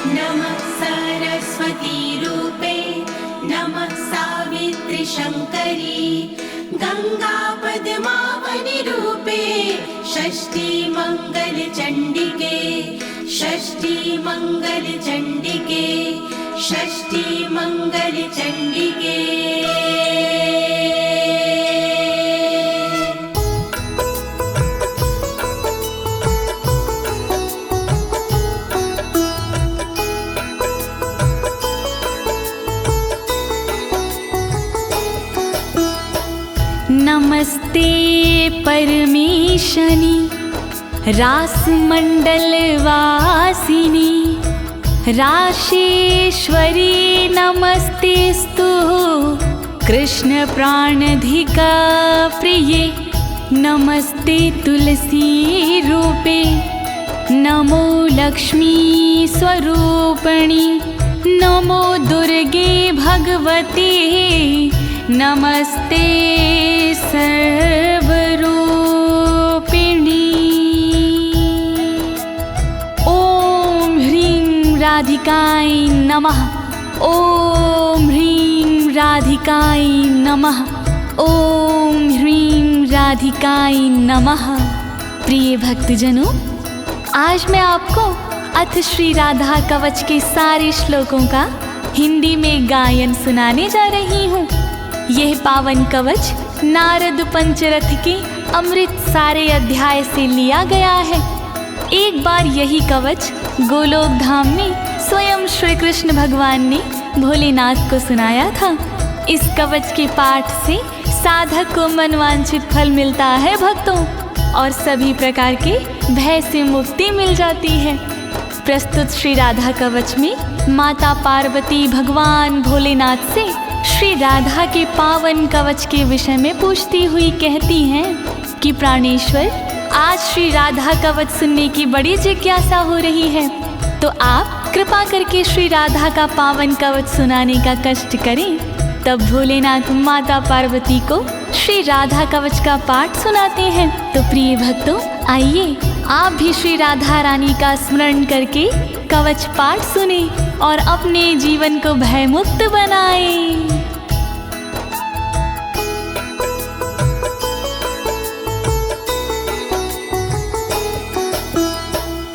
नमः सरस्वती रूपे नमः सावित्री शङ्करी गंगा पद्मावनी रूपे षष्ठी मंगल चंडिके षष्ठी मंगल चंडिके षष्ठी मंगल चंडिके। नमस्ते परमेशनी रासमंडल वासिनी राशेश्वरी नमस्तेस्तु कृष्ण प्राणधिका प्रिये नमस्ते तुलसी रूपे नमो लक्ष्मी स्वरूपिणी नमो दुर्गे भगवती नमस्ते सर्वरूपिणी। ओम ह्रीं राधिकाय नमः ओम ह्रीं राधिकाय नमः ओम ह्रीं राधिकाय नमः। प्रिय भक्तजनों, आज मैं आपको अथ श्री राधा कवच के सारे श्लोकों का हिंदी में गायन सुनाने जा रही हूँ। यह पावन कवच नारद पंचरथ के अमृत सारे अध्याय से लिया गया है। एक बार यही कवच गोलोक धाम में स्वयं श्री कृष्ण भगवान ने भोलेनाथ को सुनाया था। इस कवच के पाठ से साधक को मनवांछित फल मिलता है भक्तों, और सभी प्रकार के भय से मुक्ति मिल जाती है। प्रस्तुत श्री राधा कवच में माता पार्वती भगवान भोलेनाथ से श्री राधा के पावन कवच के विषय में पूछती हुई कहती हैं कि प्राणेश्वर, आज श्री राधा कवच सुनने की बड़ी जिज्ञासा हो रही है, तो आप कृपा करके श्री राधा का पावन कवच सुनाने का कष्ट करें। तब भोलेनाथ माता पार्वती को श्री राधा कवच का पाठ सुनाते हैं। तो प्रिय भक्तों, आइए आप भी श्री राधा रानी का स्मरण करके कवच पाठ सुने और अपने जीवन को भयमुक्त बनाएं।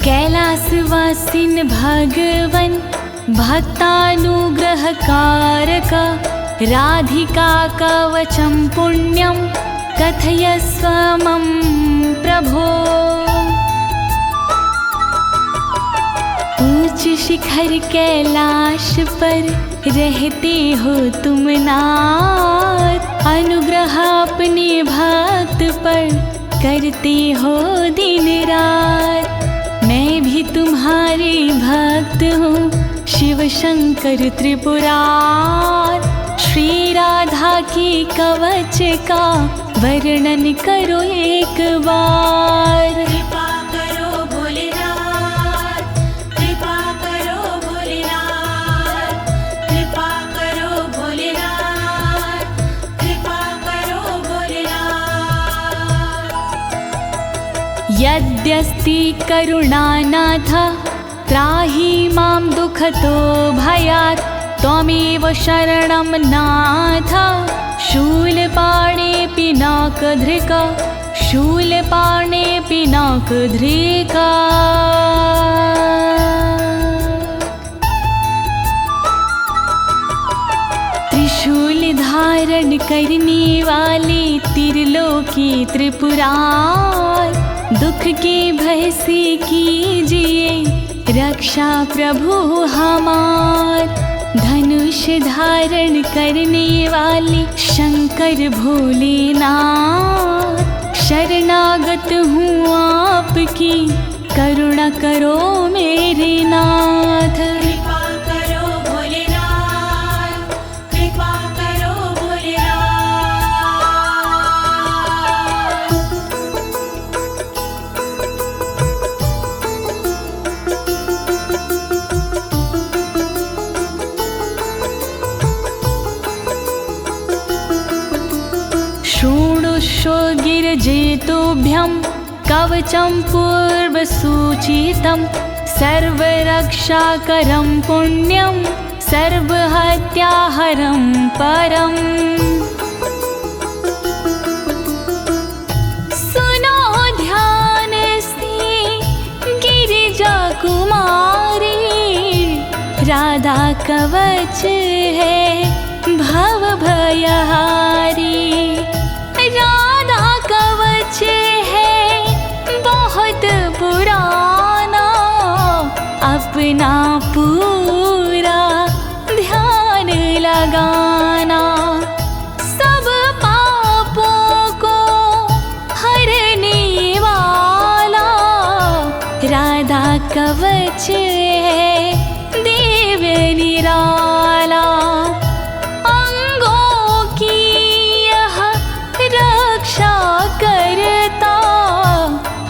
कैलासवासिन भगवन भक्तानुग्रहकारक राधिका कवचम पुण्यम कथयस्व मम प्रभो। ऊंच शिखर कैलाश पर रहते हो तुम नाथ, अनुग्रह अपने भक्त पर करते हो दिन रात। मैं भी तुम्हारे भक्त हूँ शिव शंकर त्रिपुरार, श्री राधा के कवच का वर्णन करो एक बार। कृपा करो भोलेनाथ, कृपा करो भोलेनाथ, कृपा करो भोलेनाथ, कृपा करो भोलेनाथ। यद्यस्ति करुणानाथ त्राहि मां दुःखतो भयात्, त्वमेव शरणं नाथ शूलपाणे पिनाकधृका शूलपाणे पिनाकधृका। त्रिशूल धारण करने वाले त्रिलोकी त्रिपुरार, दुख के भय से कीजिए रक्षा प्रभु हमार। धनुष धारण करने वाले शंकर भोलेनाथ, शरणागत हूँ आपकी करुणा करो मेरे नाथ। कृपा करो भोलेनाथ, कृपा करो भोलेनाथ। शृणुष्व गिरिजेतुभ्यं कवचं पूर्वसूचितं, सर्वरक्षाकरं पुण्यं सर्वहत्याहरं परम्। सुनो ध्यान से गिरिजा कुमारी, राधा कवच है भव भयहारी। राधा कवच है बहुत पुराना, अपना पूरा ध्यान लगाना। सब पापों को हरने वाला राधा कवच है देव निराला। अंगों की यह रक्षा करता,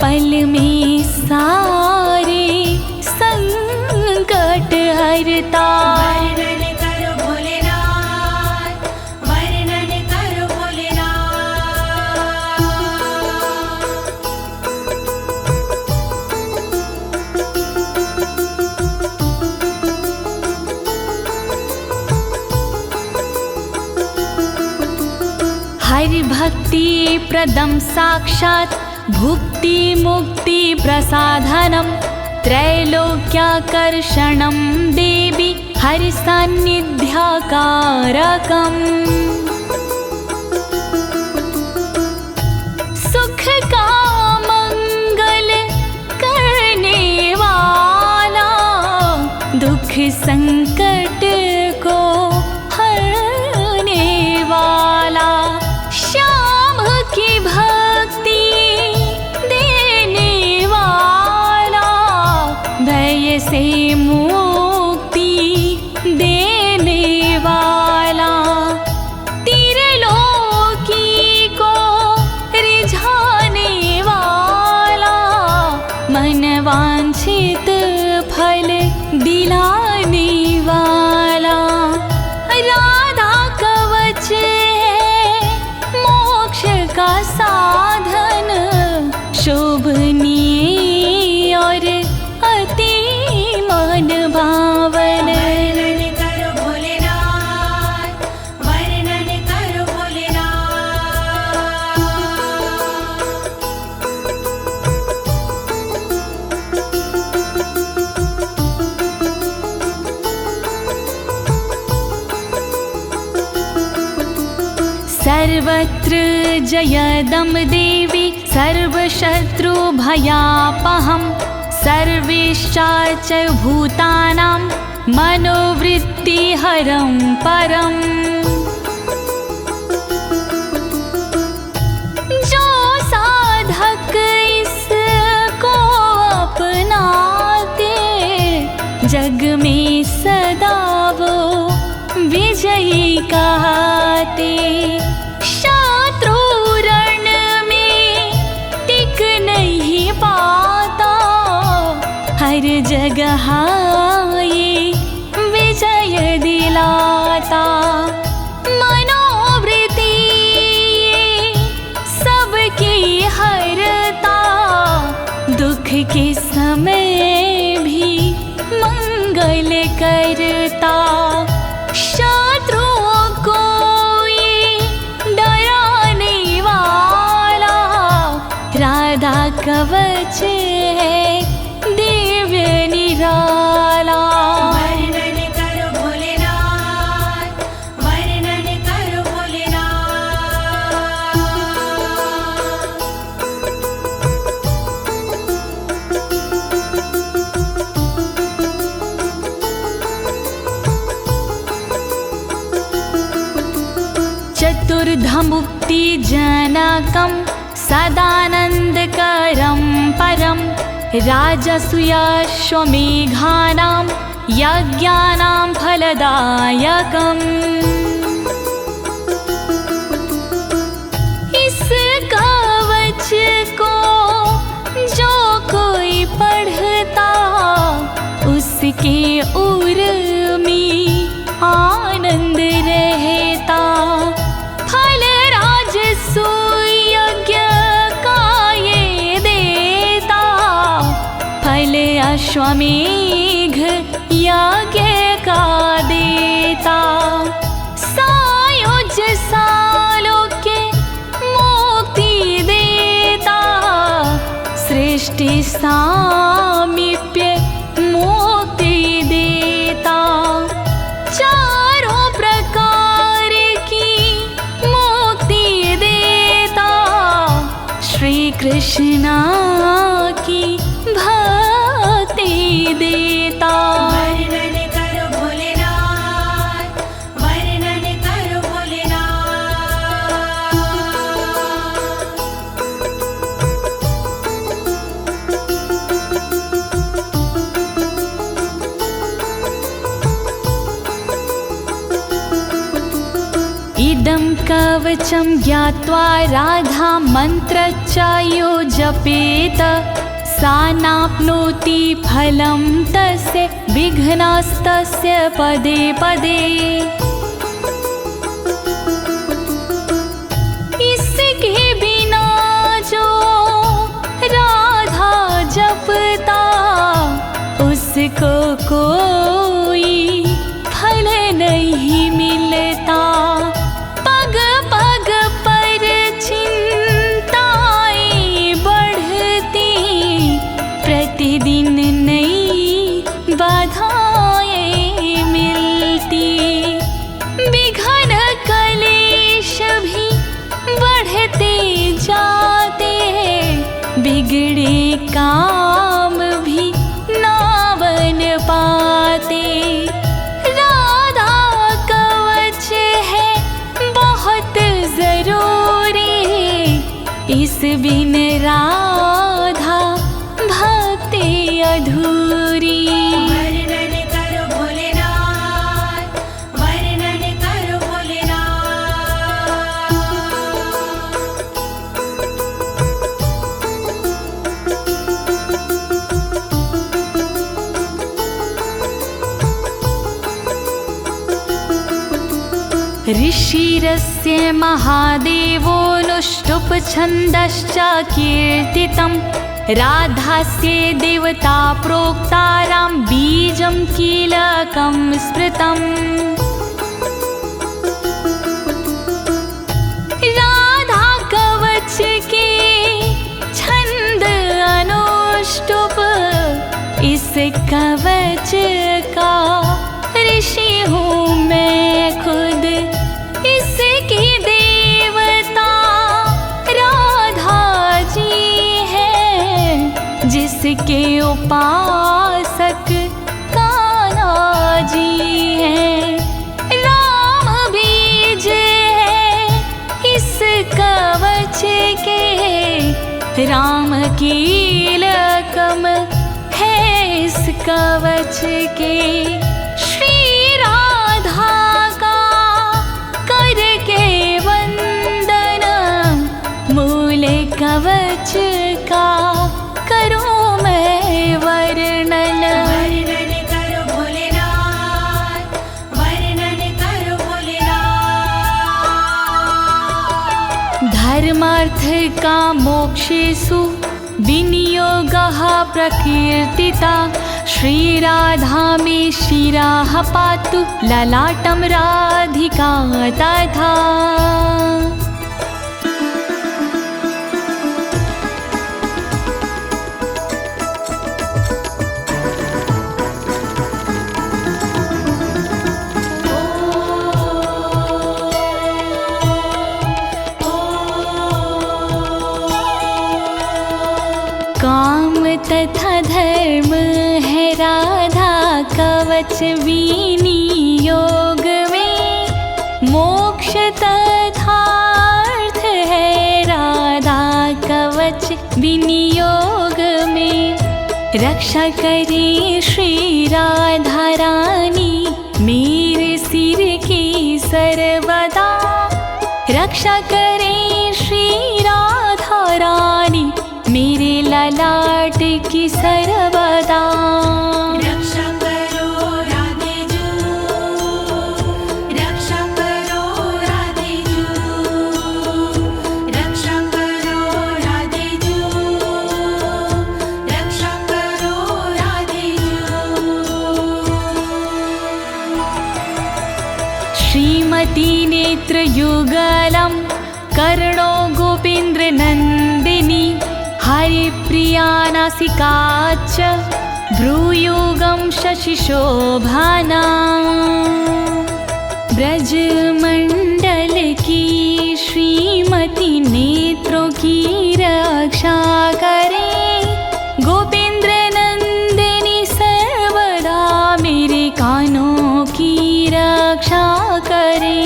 पल में सारे संकट हरता। वर्णन करो भोलेनाथ, वर्णन करो भोलेनाथ। हरि भक्ति प्रदम साक्षात् भुक्ति मुक्ति प्रसाधनम्। त्रैलोक्याकर्षणं देवी हरि सान्निध्यकारकम्। सुख का मंगल करने वाला, दुख संकट को हरने वाला। श्याम की भक्ति देने वाला, भय से मुक्ति देने वाला। त्रिलोकी को रिझाने वाला, मन वांछित फल दिलाने वाला। राधा कवच है मोक्ष का साधन, शोभनीय और अति मन भावन। वर्णन करो भोलेनाथ, वर्णन करो भोलेनाथ। सर्वत्र जयदं देवी सर्वशत्रुभयापहं। सर्वेश्चाच भूतानां मनोवृत्तिहरं परम्। जो साधक इसको अपनाते, जग में सदा वो विजयी कहते। शत्रु रण में टिक नहीं पाता, हर जगह ये विजय दिलाता। मनोवृत्ति सबकी हरता, दुख के समय भी मंगल करता। शत्रुओं को ये डराने वाला, राधा कवच है दिव्य निराला। वर्णन करो भोलेनाथ, वर्णन करो भोलेनाथ। चतुर्धमुक्ति जनकं सदानन्दकरं परं। राजसूयाश्वमेघानां यज्ञानां फलदायकम्। इस कवच को जो कोई पढ़ता, उसके उर में आनंद रहता। फल राजसूय यज्ञ का ये देता, फल अश्वमेघ यज्ञ का देता, सायुज सालोक्य मुक्ति देता, सृष्टि सामीप्य मुक्ति देता, चारों प्रकार की मुक्ति देता, श्री कृष्ण की भक्ति देता। वर्णन करो भोलेनाथ, वर्णन करो भोलेनाथ। इदं कवचं ज्ञात्वा राधा मन्त्रच्चायो जपेत, सा नाप्नोति फलं तस्य विघ्नास्तस्य पदे पदे। इसके बिना जो राधा जपता, उसको कोई फल नहीं मिलता। पग पग पर चिंताएं बढ़ती, प्रतिदिन नई बाधाएं मिलती, विघ्न कलेश भी बढ़ते जाते, बिगड़े काम भी ना बन पाते। राधा कवच है बहुत जरूरी, इस बिन राधा भक्ति अधूरी। वर्णन करो भोलेनाथ, वर्णन करो भोलेनाथ। ऋषिरस्य महादेवोऽनुष्टुप् छन्दश्च कीर्तितं, राधास्य देवता प्रोक्तारां बीजं कीलकं स्मृतम्। राधा कवच के छंद अनुष्टुप, इस कवच का ऋषि हूँ मैं खुद, इसकी देवता राधा जी है, जिसके उपासक कान्हा जी हैं। राम बीज है इस कवच के, राम कीलकम है इस कवच के। श्री राधा का करके वंदन, मूल कवच का करूं मैं वर्णन। वर्णन करो भोलेनाथ, वर्णन करो भोलेनाथ। धर्मार्थ का मोक्षेषु विनियोगः प्रकीर्तिता, श्रीराधा मे शिरः पातु ललाटं राधिका तथा। काम तथा धर्म है राधा कवच विनियोग में, मोक्ष तथा अर्थ है राधा कवच विनियोग में। रक्षा करे श्री राधा रानी मेरे सिर की सर्वदा, रक्षा करे श्री राधा रानी मेरे ललाट की सर्वदा। रक्षा करो राधे जू, रक्षा करो राधे जू, रक्षा करो राधे जू, रक्षा करो कोटिनेत्रयुगलं कर्णो गोपेन्द्रनन्दिनी हरिप्रिया नासिका च भ्रूयुगं शशिशोभना ब्रजमंडल की श्रीमती नेत्रों की रक्षा करे गोपेंद्र नंदिनी सर्वदा मेरे कानों की रक्षा करे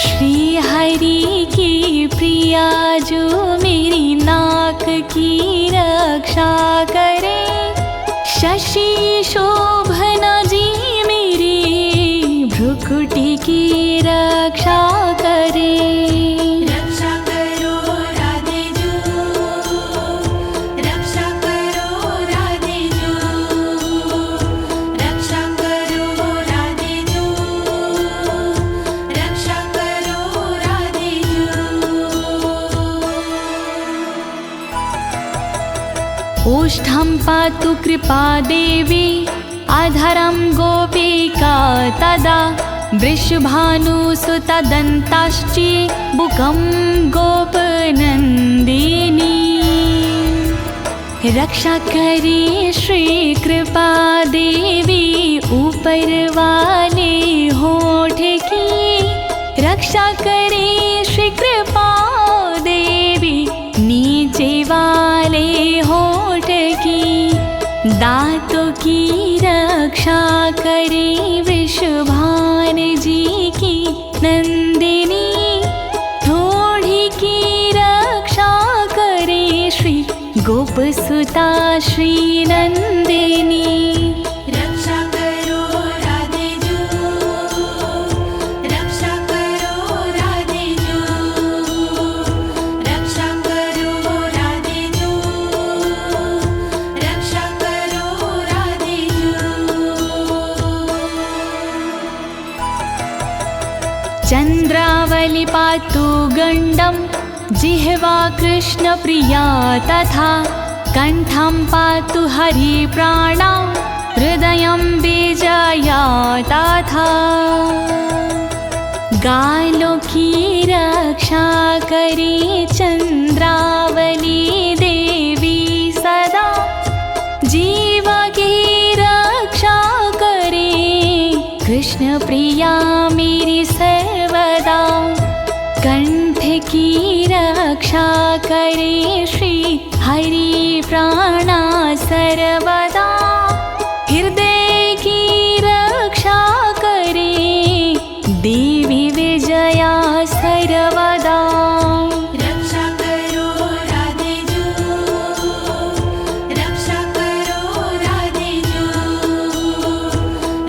श्री हरि की प्रिया जो मेरी नाक की रक्षा करे शशि शोभना जी मेरी भ्रुकुटी की रक्षा करे रक्षा करो राधे जू रक्षा करो राधे जू रक्षा करो राधे जू रक्षा करो राधे जू ओष्ठं पातु कृपा देवी अधरं गोपिका तदा वृषभानुसुतदन्ताश्ची बुकं गोपनन्दिनी रक्षा करे श्री कृपा देवी ऊपर वाले होठ की रक्षा करे श्री कृपा देवी नीचे वाले होठ की दांतों की रक्षा करे वृषभान जी की नंदिनी थोड़ी की रक्षा करे श्री गोपसुता श्री नंदिनी रक्षा करो राधे जू रक्षा करो राधे जू रक्षा करो राधे जू रक्षा करो राधे जू चंद्रावली पातु गंडम जिह्वा कृष्ण प्रिया तथा कंठं पातु हरि प्राणा हृदयं विजया तथा गालों की रक्षा करे चंद्रावली देवी सदा जीव की रक्षा करे कृष्ण प्रिया मेरी सर्वदा कंठ की रक्षा करे श्री हरि प्राणा सर्वदा हृदय की रक्षा करे देवी विजया सर्वदा रक्षा करो राधे जू रक्षा करो राधे जू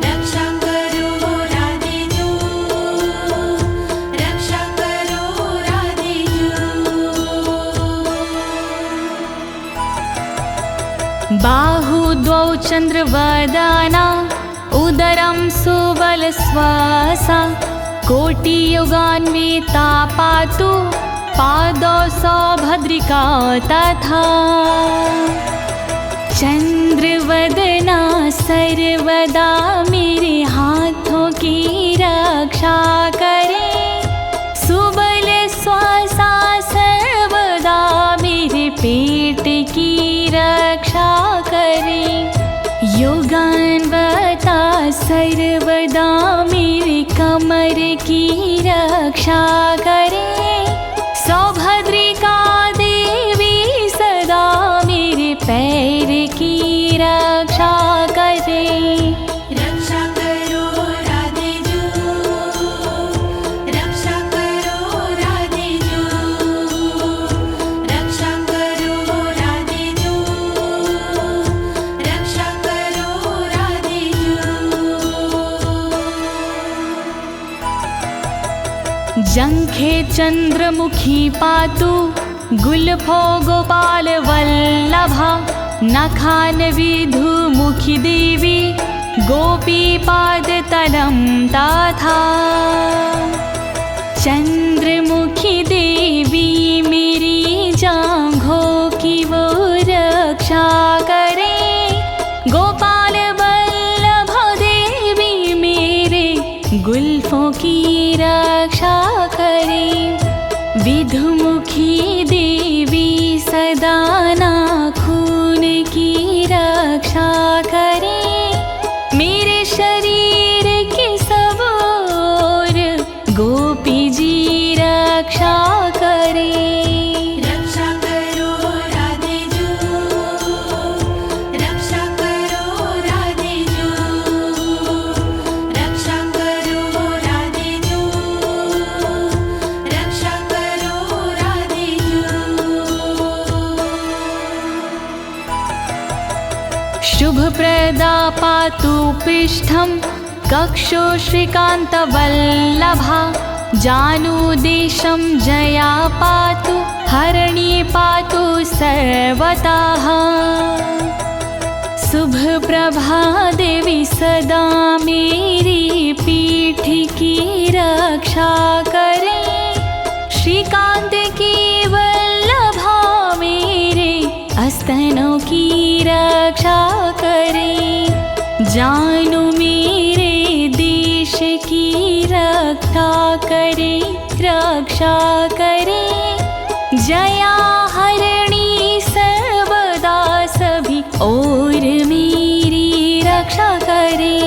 रक्षा करो राधे जू रक्षा करो राधे जू बाहु द्वौ चंद्रवदना उदरं सुबलश्वासा कोटियुगान्विता पातु पादौ सौभद्रिका तथा चंद्रवदना सर्वदा मेरे हाथों की रक्षा करे सुबल श्वासा सर्वदा मेरे पेट की रक्षा करे योगान्वता सर्वदा मेरे कमर की रक्षा करे सौभद्रिका देवी सदा मेरे पैर की रक्षा करे रक्षा करो राधे जू रक्षा करो राधे जू रक्षा करो राधे जू रक्षा करो राधे जू जंघे चंद्रमुखी पातु गुल्फो गोपाल वल्लभा नखान विधुमुखी देवी गोपी पाद तलं तथा चंद्रमुखी देवी मेरी जांघों की वो रक्षा करे गोपाल वल्लभ देवी मेरे गुल्फों की रक्षा करे। विधुमुखी देवी सदा नाखून की रक्षा करे। मेरे शरीर की सब ओर गोपी जी रक्षा करे। रक्षा करो राधे जू, रक्षा करो राधे जू, रक्षा करो राधे जू, रक्षा करो राधे जू। शुभप्रदा पातु पृष्ठं कक्षो श्रीकान्तवल्लभा। जानुदेशं जया पातु हरिणी पातु सर्वतः। शुभप्रभा देवी सदा मेरी पीठ की रक्षा करे। श्रीकांत की वल्लभा मेरे स्तनों की रक्षा करे। जानू मेरे देश की रक्षा करे, रक्षा करे। जया हरिणी सर्वदा सभी और मेरी रक्षा करे।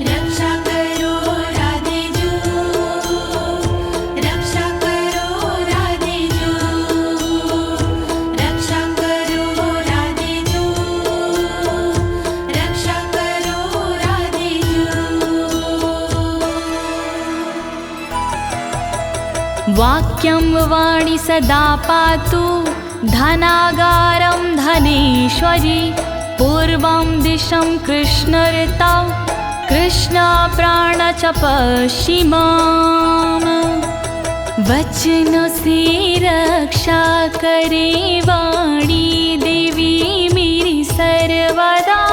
रक्षा करो राधे जू, रक्षा करो राधे जू, रक्षा करो राधे जू, रक्षा करो राधे जू। वाक्यं वाणी सदा पातु धनागारं धनेश्वरी। पूर्वं दिशं कृष्णऋतौ कृष्णप्राण च पश्चिमाम्। वचनों से रक्षा करे वाणी देवी मेरी सर्वदा।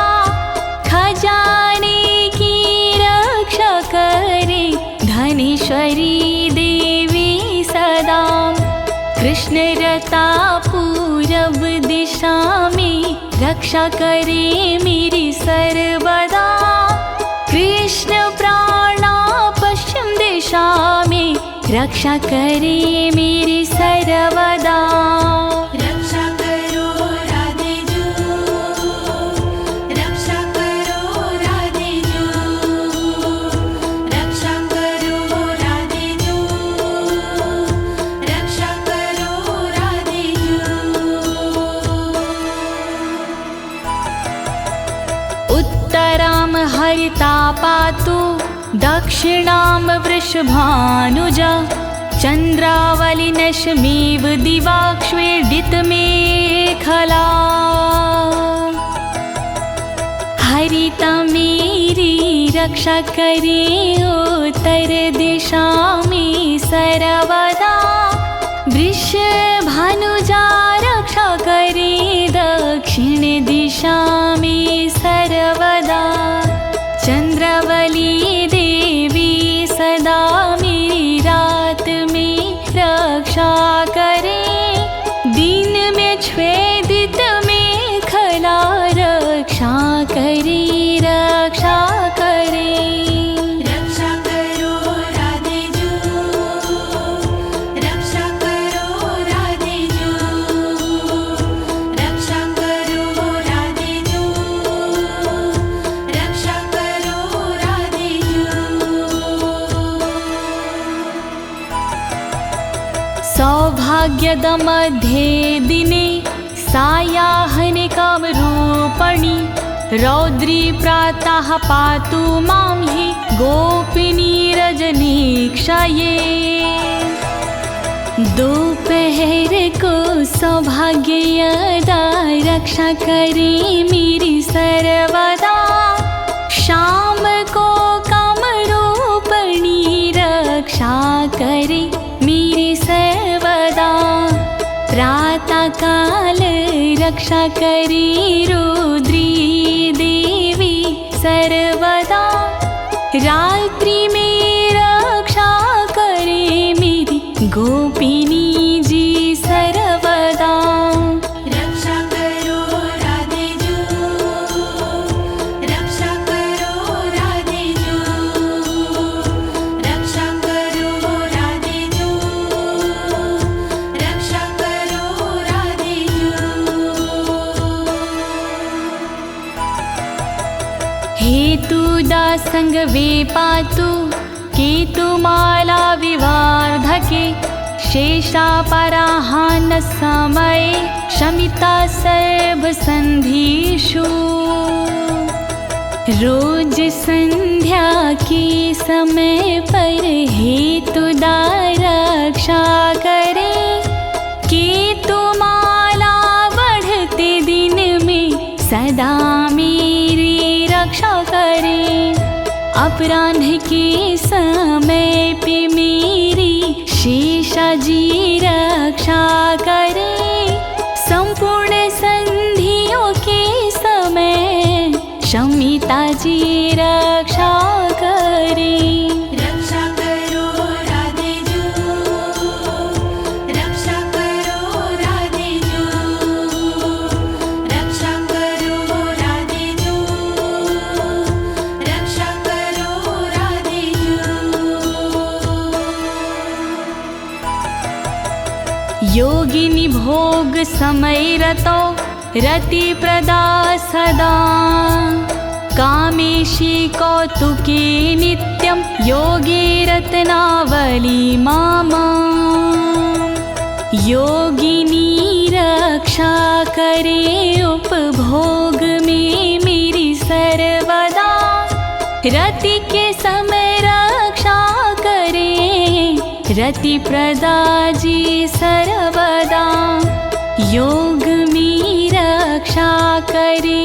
खजाने की रक्षा करे धनेश्वरी देवी सदा। कृष्णरता पूरब दिशा में रक्षा करे मेरी सर्वदा। कृष्ण प्राणा पश्चिम दिशा में रक्षा करे मेरी सर्वदा। रक्षा करो राधे जू, रक्षा करो राधे जू, रक्षा करो राधे जू, रक्षा करो राधे जू। उत्तरां हरिता पातु दक्षिणां वृषभानुजा। चन्द्रावलिनशमेव दिवाक्ष्वेडितमेखला। हरिता मेरी रक्षा करे उत्तर दिशा में सर्वदा। वृषभानुजा रक्षा करे दक्षिण दिशा में सर्वदा। चंद्रावली देवी सदा मेरी रात में रक्षा करे। दिन में छेदित मेखला रक्षा करे, रक्षा करे। रक्षा करो राधे जू, रक्षा करो राधे जू, रक्षा करो राधे जू, रक्षा करो राधे जू। सौभाग्यद मध्ये दिने सायाह्निकं रूपणि। रौद्री प्रातः पातु मां हि गोपिनी रजनीक्षये। दोपहर को सौभाग्यदा रक्षा करे मेरी सर्वदा। शाम को कामरूपिणी रक्षा करे मेरी सर्वदा। प्रातः काल रक्षा करे रुद्री देवी सर्वदा। रात्रि में रक्षा करे मेरी गोपिनी जी सर्वदा। रक्षा करो राधे जू, रक्षा करो राधे जू, रक्षा हेतु दासंग वे पातु केतुमाला विवार्धके शेषापराहान समये शमिता सर्वसन्धिषु। रोज संध्या के समय पर हेतुदा रक्षा करे, केतुमाला बढ़ते दिन में सदा मेरी रक्षा करे। अपराह्न के समय पे मेरी शेषाजी रक्षा करे, संपूर्ण संधियों के समय शमिता जी रक्षा करे। रक्षा करो राधे जू, रक्षा करो राधे जू, रक्षा करो राधे जू, रक्षा करो राधे जू। योगिनी भोग समय रतो रति प्रदा सदा, कामेशी कौतुके नित्यं योगे रत्नावली मामा। योगिनी रक्षा करे उपभोग में मेरी सर्वदा, रति के समय रक्षा करे रति प्रदा जी सर्वदा। योग में रक्षा करे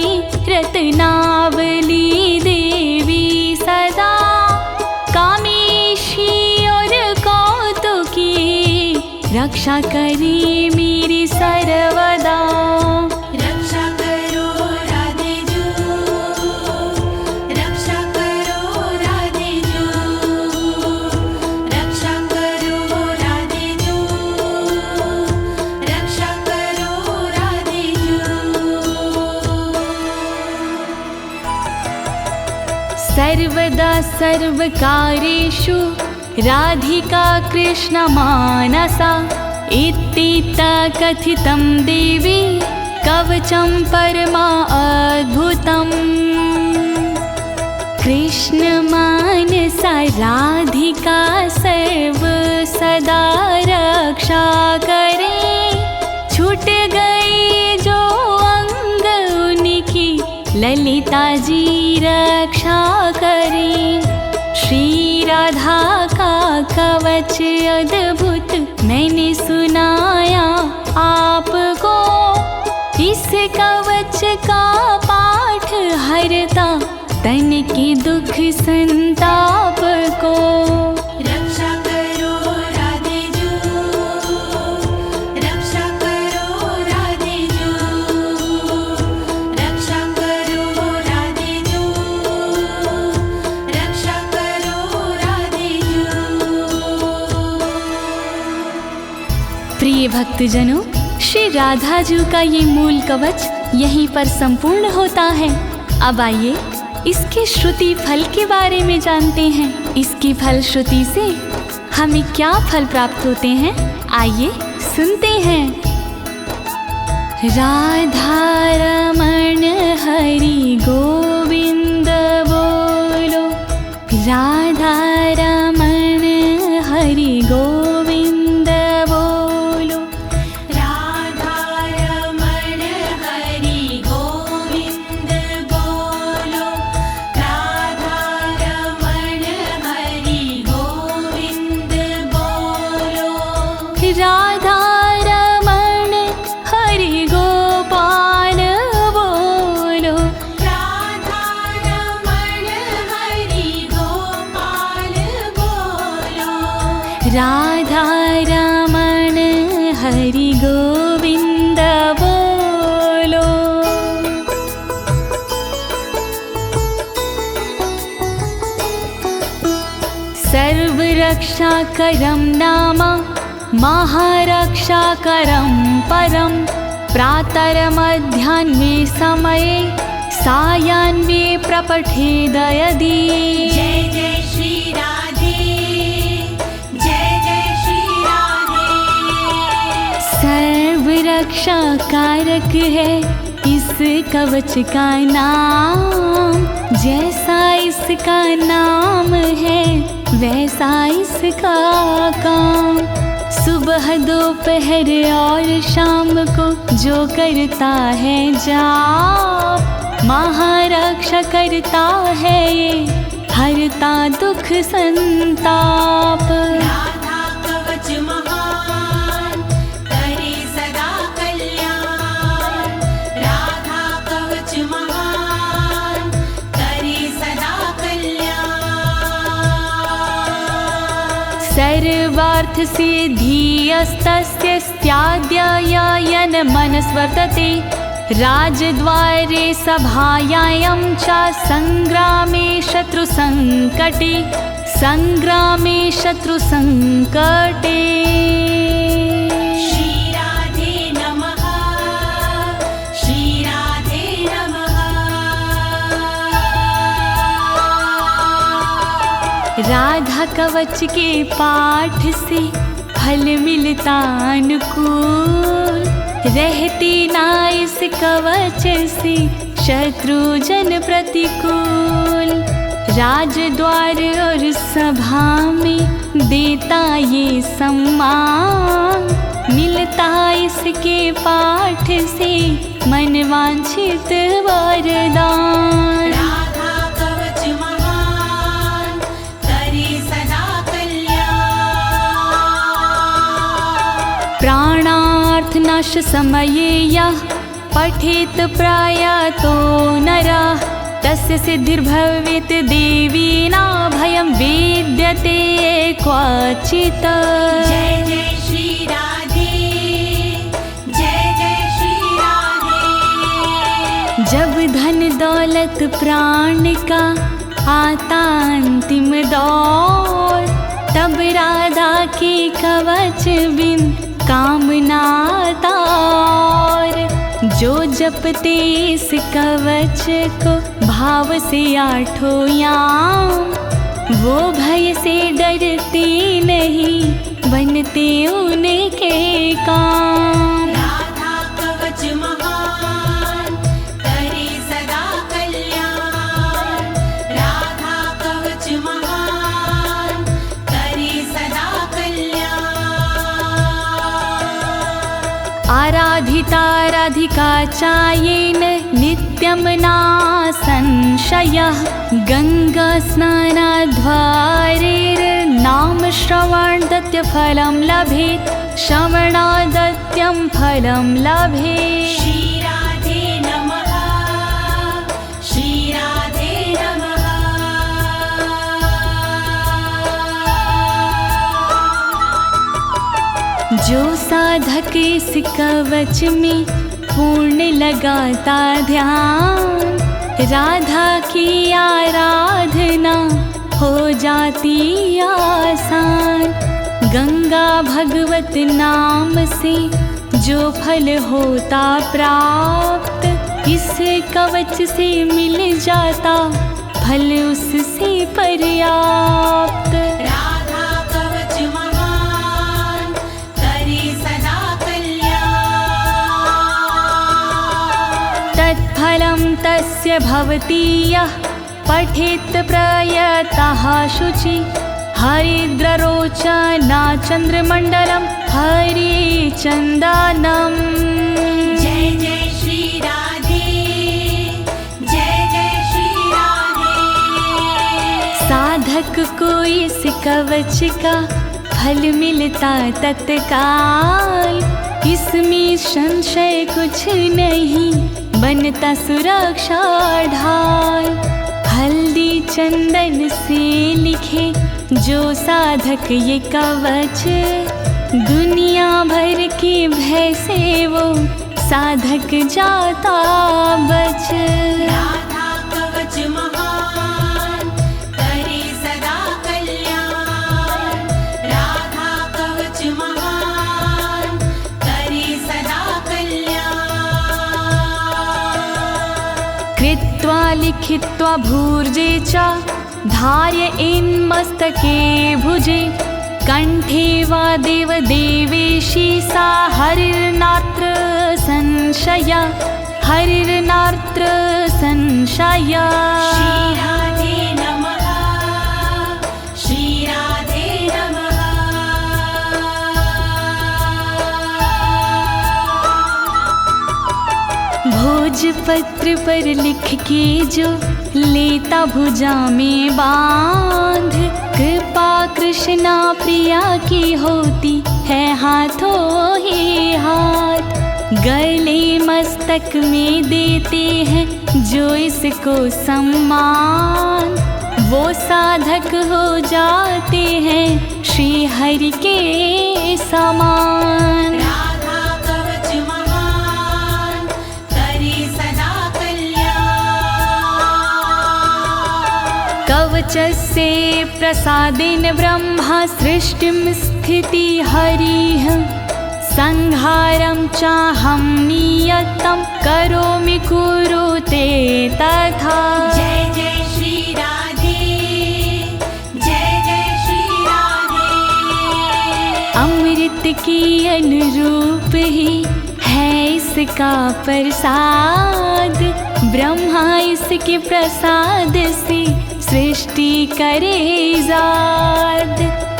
रत्नावली देवी सदा, कामेशी और कौतुकी रक्षा करे मेरी सर्वदा। रक्षा करो राधे जू, रक्षा करो राधे जू, रक्षा करो राधे जू, रक्षा करो राधे जू। सर्वदा सर्वकार्येषु राधिका कृष्ण मानसा, इत्थिता कथितं देवी कवचं परमा अद्भुतम्। कृष्ण मानसा राधिका सर्व सदा रक्षा करे, छूट गई जो अंग उनकी ललिता जी रक्षा करे। श्री राधा का कवच अद्भुत मैंने सुनाया आपको, इस कवच का पाठ हरता तन के दुख संताप को। रक्षा करो राधे जू, रक्षा करो राधे जू, रक्षा करो राधे जू, रक्षा करो राधे जू। प्रिय भक्तजनों, श्री राधा जी का ये मूल कवच यहीं पर संपूर्ण होता है। अब आइए इसके श्रुति फल के बारे में जानते हैं। इसकी फल श्रुति से हमें क्या फल प्राप्त होते हैं, आइए सुनते हैं। राधा रमण हरि गोविंद बोलो, राधा रमण हरि गोविंद बोलो, राधा रमण हरि गोविंद बोलो, राधा रमण हरि गोविंद बोलो, राधा रमण हरि गोपाल बोलो, राधा रमण हरि गोपाल बोलो, राधा रमण हरि गोविंद बोलो। सर्वरक्षाकरं नाम महारक्षाकरं परं, प्रातर्मध्याह्ने समये सायाह्ने प्रपठेद यदि। जय जय श्री राधे, जय जय श्री राधे। सर्वरक्षा कारक है इस कवच का नाम, जैसा इसका नाम है वैसा इसका काम। सुबह दोपहर और शाम को जो करता है जाप, महारक्षा करता है ये, हरता दुख संताप। राधा कवच महान करे सदा कल्याण, राधा कवच महान करे सदा कल्याण। सर्वार्थ सिद्धिस्तस्य स्याद्ययन मनस्वर्तते, राजद्वारे सभायां च संग्रामे शत्रुसंकटे, संग्रामे शत्रुसंकटे। श्री राधे नमः, श्री राधे नमः। राधा कवच के पाठ से फल मिलता अनुकूल, रहती ना इस कवच से शत्रु जन प्रतिकूल। राजद्वार और सभा में देता ये सम्मान, मिलता इसके पाठ से मनवांछित वरदान। राधा कवच महान करे सदा कल्याण, प्राणार्थनाश समये यः पठेत प्रयातो नरः, तस्य सिद्धिर्भवेत् देवी न भयं विद्यते क्वचित्। जय जय श्री राधे, जय जय श्री राधे। जब धन दौलत प्राण का आता अंतिम दौर, तब राधा के कवच बिन कामना तार। जो जपते इस कवच को भाव से आठों याम, वो भय से डरते नहीं, बनते उनके काम। राधा कवच महान करे सदा कल्याण, राधा कवच महान करे सदा कल्याण। आराधिता राधिका चायेन नित्यं ना संशयः, गंगा स्नानाद्वारेर्नाम श्रवणादत्य फलं लभेत्, श्रवणादत्यं फलं लभेत्। श्री राधे नमः, श्री राधे नमः। जो साधक इस कवच में पूर्ण लगाता ध्यान, राधा की आराधना हो जाती आसान। गंगा भगवत नाम से जो फल होता प्राप्त, इस कवच से मिल जाता फल उससे पर्याप्त। राधा कवच महान करे सदा कल्याण, तत्फलं तस्य भवति यः पठेत् प्रयतः शुचि, हरिद्ररोचना चन्द्रमण्डलं हरिचन्दनम्। जय जय श्री राधे, जय जय श्री राधे। साधक को इस कवच का फल मिलता तत्काल, इसमें संशय कुछ नहीं, बनता सुरक्षा ढाल। हल्दी चंदन से लिखे जो साधक ये कवच, दुनिया भर के भय से वो साधक जाता बच। राधा कवच महान करे सदा कल्याण, राधा कवच महान करे सदा कल्याण। कृत्वा लिखित्वा भूर्जे च धार्य इन्मस्तके भुजे, कंठे वा देव देवेशी सा हरिर्नात्र संशय, हरिर्नात्र संशय। श्री पत्र पर लिख के जो लेता भुजा में बांध, कृपा कृष्णा प्रिया की होती है हाथों ही हाथ। गले मस्तक में देते हैं जो इसको सम्मान, वो साधक हो जाते हैं श्री हरि के समान। राधा कवच महान करे सदा कल्याण। कवचस्य प्रसादेन ब्रह्मा सृष्टिं स्थिति हरिः, संहारं चाहं नियतं करोमि कुरुते तथा। जय जय श्री राधे, जय जय श्री राधे। अमृत के अनुरूप ही है इसका प्रसाद, ब्रह्मा इसके प्रसाद से सृष्टि करे जाद।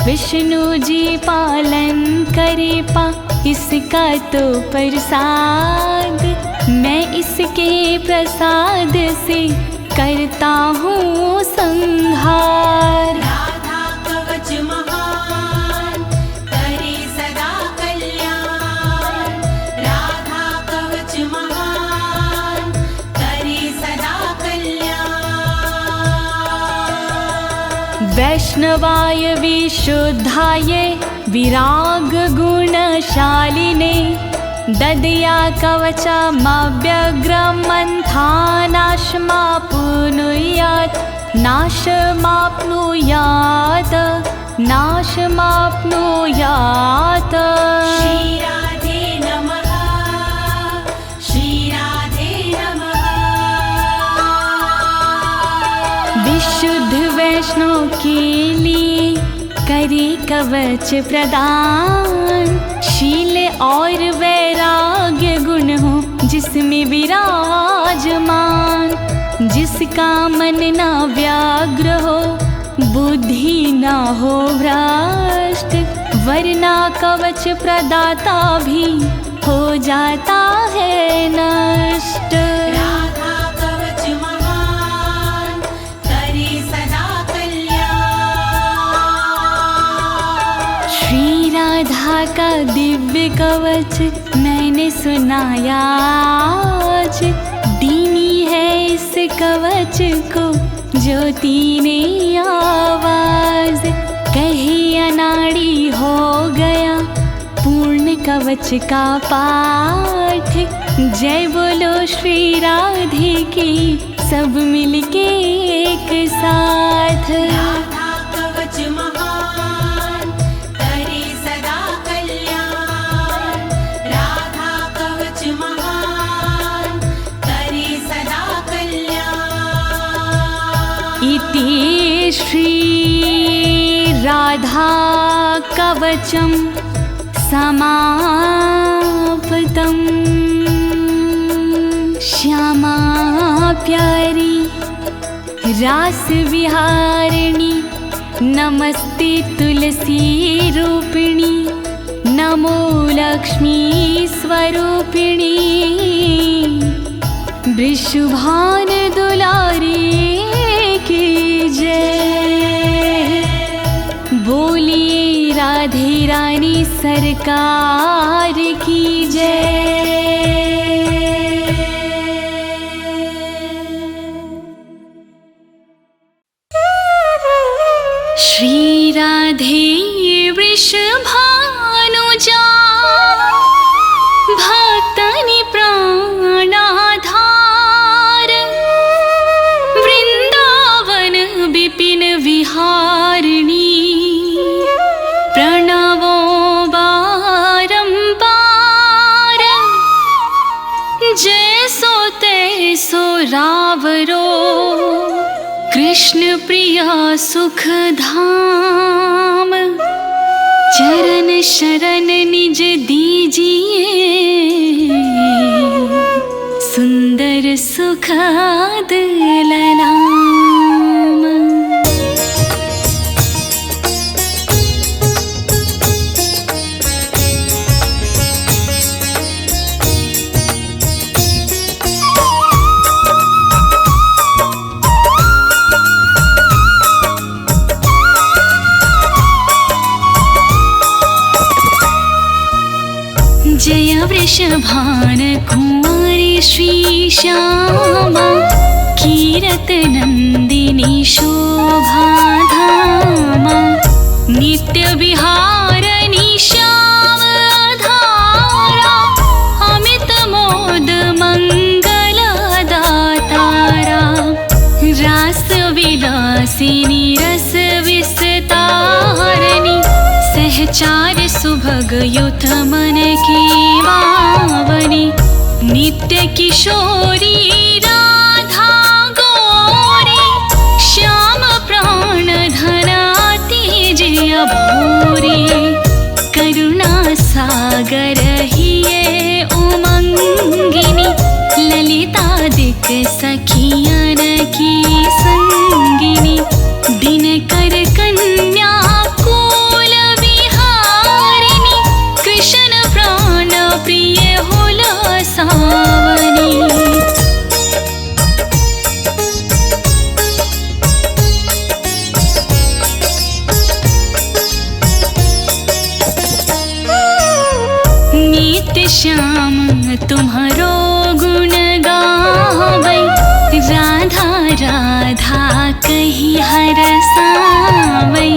विष्णु जी पालन करे पा इसका तो प्रसाद, मैं इसके प्रसाद से करता हूँ संहार। राधा कवच महान करे सदा कल्याण। राधा कवच महान करे सदा कल्याण। वैष्णवाय विशुद्धाय विराग गुणशालिने, ददया कवचमव्यग्रमन्थानाशमाप्नुयात्, नाशमाप्नुयात्, नाशमाप्नुयात्। श्री राधे नमः, श्री राधे नमः। विशुद्ध वैष्णव के लिए करे कवच प्रदान, शील और वैराग्य गुण हो जिसमें विराजमान। जिसका मन ना व्याग्र हो, बुद्धि ना हो भ्रष्ट, वरना कवच प्रदाता भी हो जाता है नष्ट। राधा कवच महान करे सदा कल्याण। श्री राधा का दिव्य कवच मैंने सुनाया आज, दीनी है इस कवच को ज्योति ने आवाज। कहीं अनाड़ी हो गया पूर्ण कवच का पाठ, जय बोलो श्री राधे की सब मिलके एक साथ। राधा कवच महान करे सदा कल्याण। राधा कवच महान करे सदा कल्याण। इति श्री राधा कवचम समाप्तम्। श्यामा प्यारी रास विहारिणी, नमस्ते तुलसी रूपिणी, नमो लक्ष्मी स्वरूपिणी। वृषभान दुलारी की जय, बोलिए राधे रानी सरकार की जय। श्री राधे वृषभानुजा, भक्तनि प्राणाधार, वृंदावन विपिन विहारिणी, प्रणवो बारंबार। जैसो तैसो रावरो, कृष्ण प्रिया सुख धाम। चरण शरण निज दीजिए, सुंदर सुखद ललाम। वृषभान कुमारी श्री श्यामा कीरत नंदिनी शोभाधामा नित्य विहारणी श्याम धारा अमित मोद मंगल दातारा रास विलासिनी रस विस्तारणी सहचार सुभग युत मन की वावनी नित्य किशोरी राधा गौरी श्याम प्राण धन तेजय भूरी करुणा सागर हिये उमंगिनी ललितादिक सखियन की संगिनी दिनकर कन्या कुल विहारिणी कृष्ण प्राण प्रिय होल सावनी। नित्य श्याम तुम्हारो गुण गावै राधा राधा कही हरसावै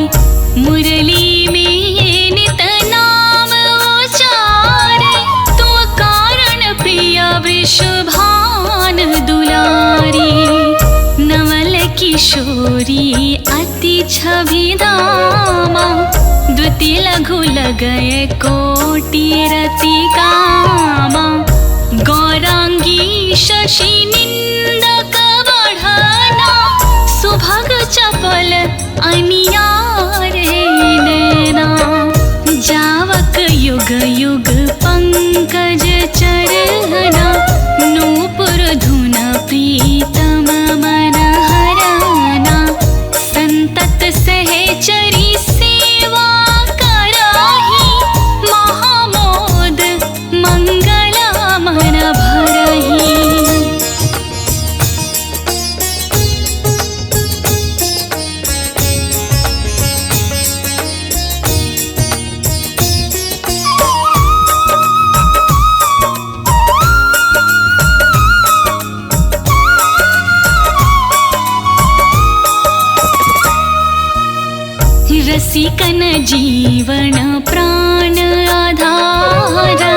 मुरली में नित नाम उचारे तू कारण प्रिय वृषभान दुलारी नवल किशोरी अति छविदामा द्वितीय लघु लगय कोटि रति कामा गौरांगी शशि निंदक बढ़ना सुभग चपल अनियारे नैना जावक युग युग पंकज चरना नूपुर धुन प्रीतम मन हरना संतत सहचरी सेवा कराही महामोद मंगल मन भरही। रसिकन जीवन प्राण आधारा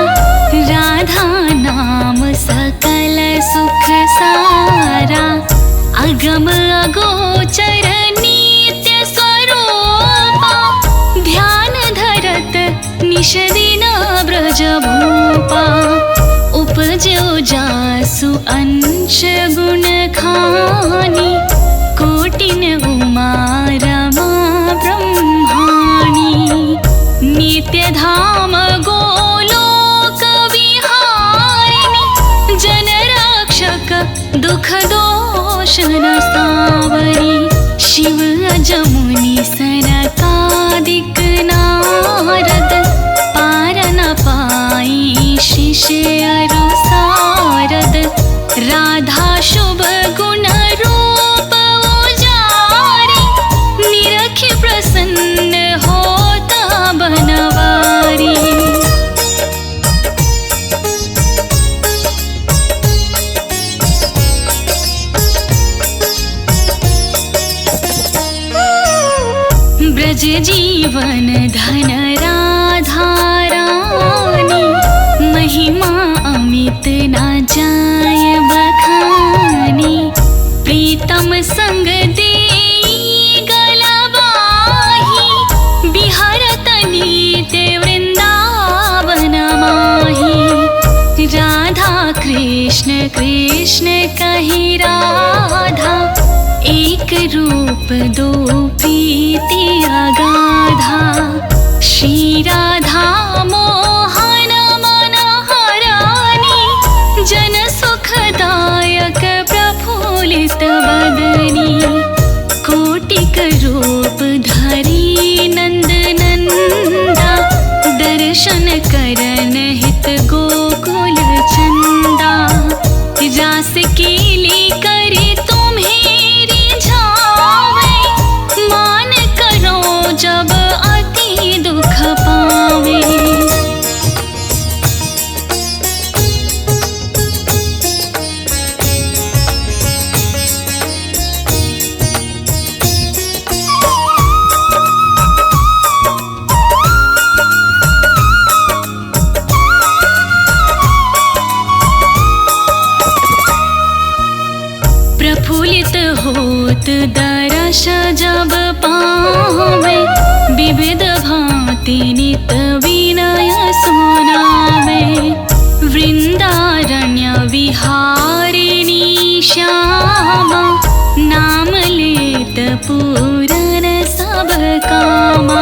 राधा नाम सकल सुख सारा अगम अगोचर नित्य स्वरूपा ध्यान धरत निश दिन ब्रज भूपा उपजो जासु अंश गुण खानी कोटिन उमा रमा ब्रह्माणी नित्य धाम गोलोक विहारिणी जन रक्षक दुख दोष न सावरी शिव अजमुनि सनकादिक नारद पार न पाई शिष्य अरु सारद राधा शुभ गुण रूप उजारी निरखि प्रसन्न होता बनवारी। ब्रज जीवन धन राधा रानी महिमा अमित न जाय बखानी प्रीतम संग देई गलबाही बिहरत नित्य वृंदावन माही राधा कृष्ण कृष्ण कही राधा एक रूप दो प्रीति अगाधा श्री राधा मोहन मन हरानी जन सुखदायक प्रफुल्लित बदनी कोटिक रूप धरी नंद नंदा दर्शन करन हित गोकुल चंदा रास केली करे तुम्हें रिझावे मान करो जब अति दुख पावे। यश जब पावे, विविध भांति नित विनय सुनावे। वृंदारण्य विहारिणी श्यामा, नाम लेत पूरन सब कामा।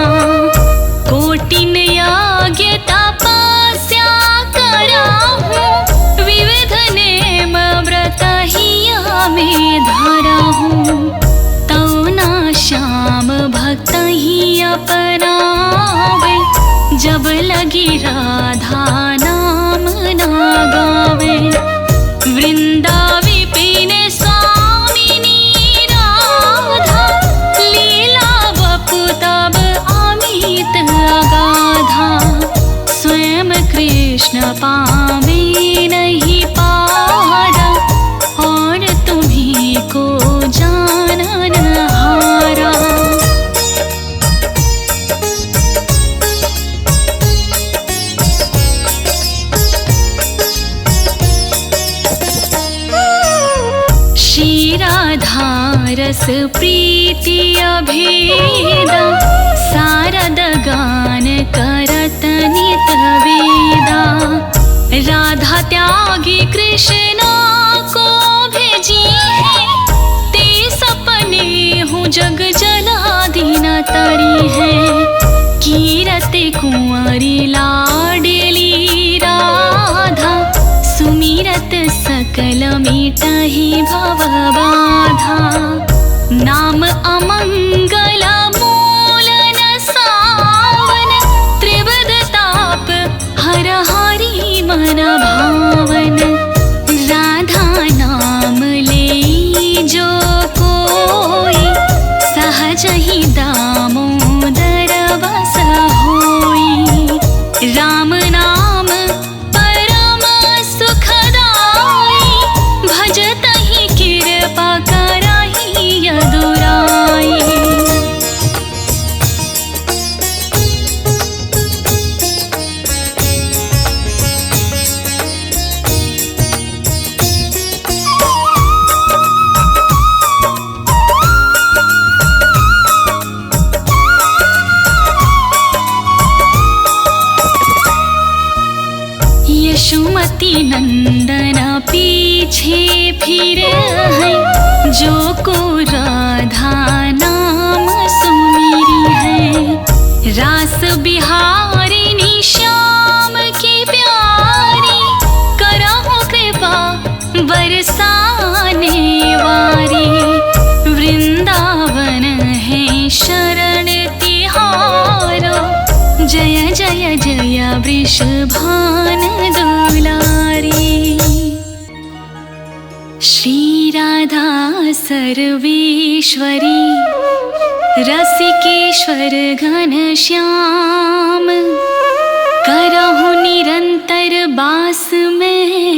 कोटिन यज्ञ तपस्या कराहूँ, विविध नेम व्रत हिया में धराहूँ। तौ ना श्याम भक्त ही अपनावे, जब लगी राधा नाम ना गावे। वृंदा विपिन स्वामिनी राधा, लीला वपु तब अमित अगाधा। स्वयं कृष्ण पावे नहीं पारा, और तुम्हीं को जानन हारा। रस प्रीति अभेदा, सारद गान करत नित वेदा। राधा त्यागी कृष्णा को भेजी है, ते सपने हूँ जग जलादीन तरी है। कीरते कुंवरी लाडली राधा, सुमिरत सकल मिटहि भव बाधा। नाम अमंगल मूल न सावन, त्रिविध ताप हर हरि मन भावन। राधा नाम ले जो कोई, सहज ही दामोदर बस होई। राम नाम परम सुखदाई, भजत ही कृपा करहि यदुराई। यशोमती नंदन पीछे फिरे हैं, जो को राधा नाम सुमिरी है। रास बिहारिणी श्याम की प्यारी, करहु कृपा बरसाने वारी। वृंदावन है शरण तिहारो, जय जय जय वृषभान दुलारी। श्री राधा सर्वेश्वरी, रसिकेश्वर घन श्याम। करहु निरंतर बास में